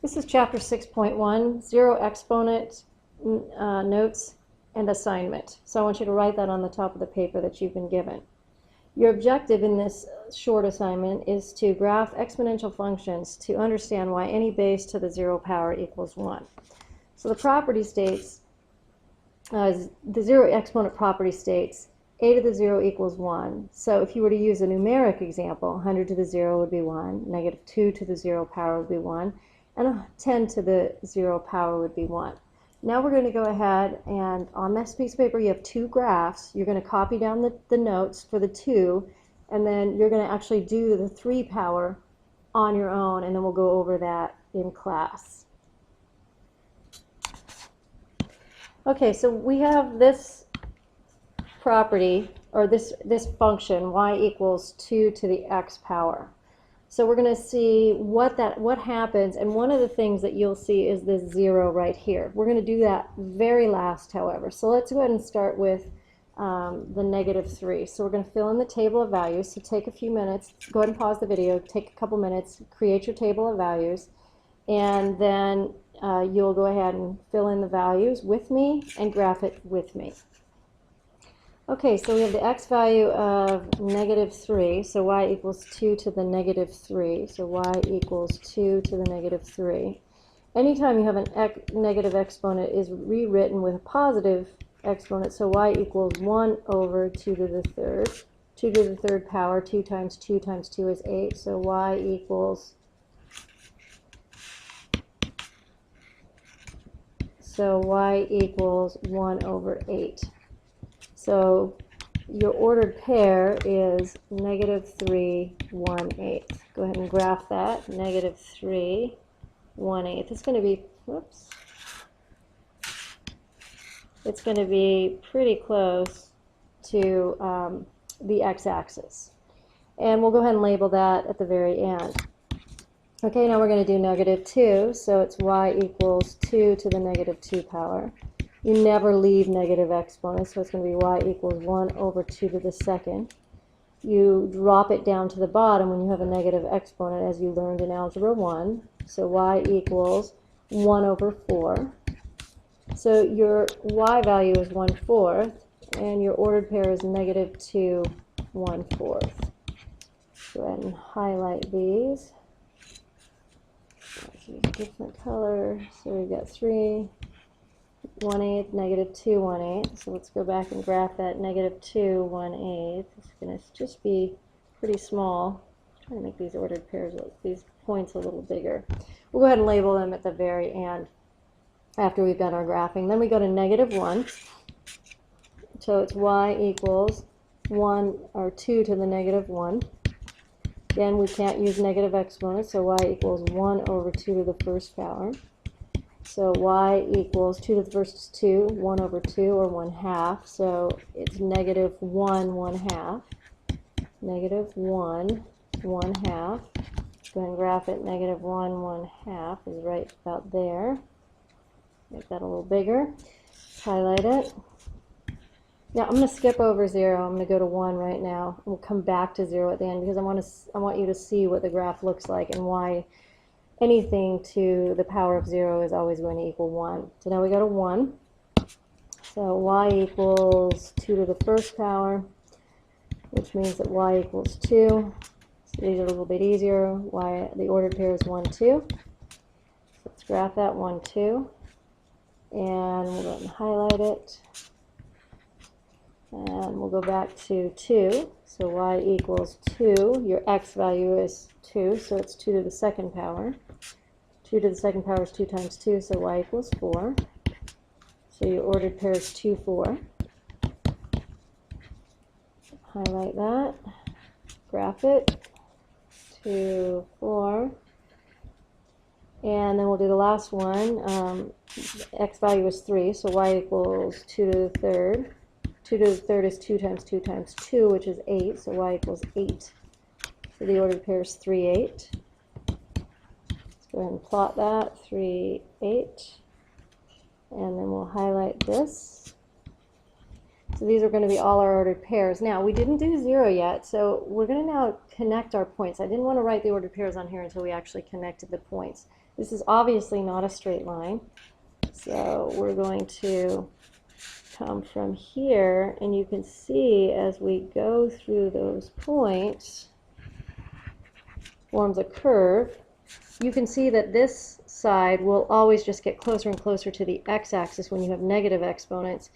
This is chapter 6.1, zero exponent notes and assignment. So I want you to write that on the top of the paper that you've been given. Your objective in this short assignment is to graph exponential functions to understand why any base to the 0 power equals 1. So the property states, the zero exponent property states a to the 0 equals 1. So if you were to use a numeric example, 100 to the 0 would be 1, negative 2 to the 0 power would be 1, and 10 to the 0 power would be 1. Now we're going to go ahead and on this piece of paper you have two graphs. You're going to copy down the notes for the 2, and then you're going to actually do the 3 power on your own, and then we'll go over that in class. Okay, so we have this property, or this function, y equals 2 to the x power. So we're going to see what happens, and one of the things that you'll see is this 0 right here. We're going to do that very last, however. So let's go ahead and start with the negative 3. So we're going to fill in the table of values. So take a few minutes, go ahead and pause the video, take a couple minutes, create your table of values, and then you'll go ahead and fill in the values with me and graph it with me. Okay, so we have the x value of negative 3, so y equals 2 to the negative 3, so y equals 2 to the negative 3. Anytime you have a negative exponent is rewritten with a positive exponent, so y equals 1 over 2 to the third. 2 to the third power, 2 times 2 times 2 is 8, so y equals 1 over 8. So your ordered pair is negative 3, 1, 8. Go ahead and graph that. Negative 3, 1, 8. It's going to be, whoops. It's going to be pretty close to the x-axis. And we'll go ahead and label that at the very end. Okay, now we're going to do negative 2. So it's y equals 2 to the negative 2 power. You never leave negative exponents, so it's going to be y equals 1 over 2 to the second. You drop it down to the bottom when you have a negative exponent, as you learned in Algebra 1. So y equals 1 over 4. So your y value is 1/4, and your ordered pair is negative 2, 1/4. Go ahead and highlight these. Let's use a different color. So we've got 3, 1/8, negative 2, 1/8. So let's go back and graph that. Negative 2, 1/8. It's going to just be pretty small. I'm trying to make these ordered pairs, these points a little bigger. We'll go ahead and label them at the very end after we've done our graphing. Then we go to negative 1. So it's y equals 1 or 2 to the negative 1. Again, we can't use negative exponents, so y equals 1 over 2 to the first power. So y equals 2 to the first is 2, 1 over 2, or 1/2. So it's negative 1, 1/2. Negative 1, 1/2. Go ahead and graph it. Negative 1, 1/2 is right about there. Make that a little bigger. Highlight it. Now I'm going to skip over 0. I'm going to go to 1 right now. We'll come back to 0 at the end because I want you to see what the graph looks like and why anything to the power of 0 is always going to equal 1. So now we go to 1. So y equals 2 to the first power, which means that y equals 2. So these are a little bit easier. The ordered pair is 1, 2. So let's graph that 1, 2. And we'll go ahead and highlight it. And we'll go back to 2. So y equals 2. Your x value is 2, so it's 2 to the second power. 2 to the second power is 2 times 2, so y equals 4. So your ordered pair is 2, 4. Highlight that. Graph it. 2, 4. And then we'll do the last one. X value is 3, so y equals 2 to the third. 2 to the third is 2 times 2 times 2, which is 8, so y equals 8. So the ordered pair is 3, 8. Let's go ahead and plot that, 3, 8. And then we'll highlight this. So these are going to be all our ordered pairs. Now, we didn't do 0 yet, so we're going to now connect our points. I didn't want to write the ordered pairs on here until we actually connected the points. This is obviously not a straight line, so we're going to come from here, and you can see as we go through those points, forms a curve. You can see that this side will always just get closer and closer to the x-axis when you have negative exponents.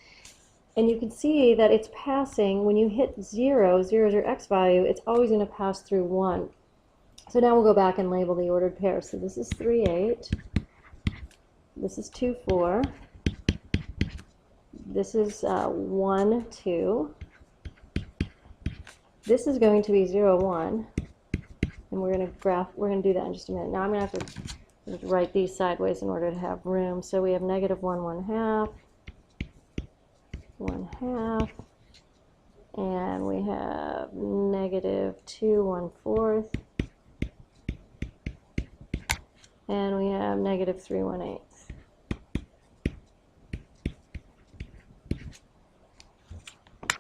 And you can see that it's passing, when you hit 0, 0 is your x value, it's always going to pass through 1. So now we'll go back and label the ordered pair. So this is 3, 8. This is 2, 4. This is 1, 2. This is going to be 0, 1. And we're going to do that in just a minute. Now I'm going to have to write these sideways in order to have room. So we have negative 1, 1/2, 1/2, and we have negative 2, 1/4, and we have negative 3, 1/8.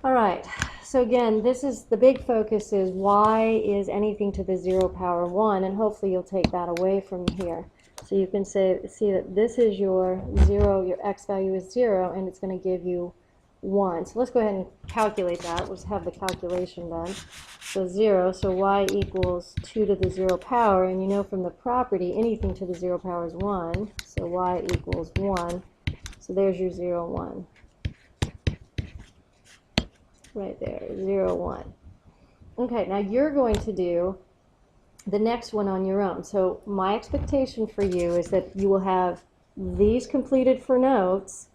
All right. So again, this is the big focus is why is anything to the 0 power 1, and hopefully you'll take that away from here. So you can see that this is your 0, your x value is 0, and it's going to give you 1. So let's go ahead and calculate that. Let's have the calculation done. So 0, so y equals 2 to the 0 power, and you know from the property anything to the 0 power is 1, so y equals 1. So there's your 0, 1. Right there, 0, 1. Okay, now you're going to do the next one on your own. So my expectation for you is that you will have these completed for notes,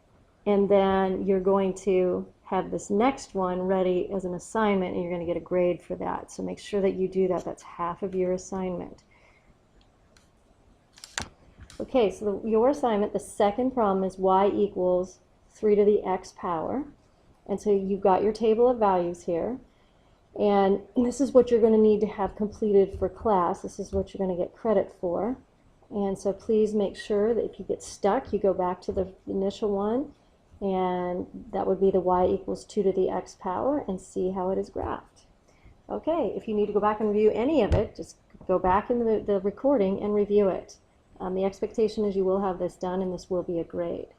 and then you're going to have this next one ready as an assignment, and you're going to get a grade for that. So make sure that you do that. That's half of your assignment. Okay, so your assignment, the second problem is y equals 3 to the x power. And so you've got your table of values here, and this is what you're going to need to have completed for class. This is what you're going to get credit for. And so please make sure that if you get stuck, you go back to the initial one, and that would be the y equals 2 to the x power, and see how it is graphed. Okay, if you need to go back and review any of it, just go back in the recording and review it. The expectation is you will have this done, and this will be a grade.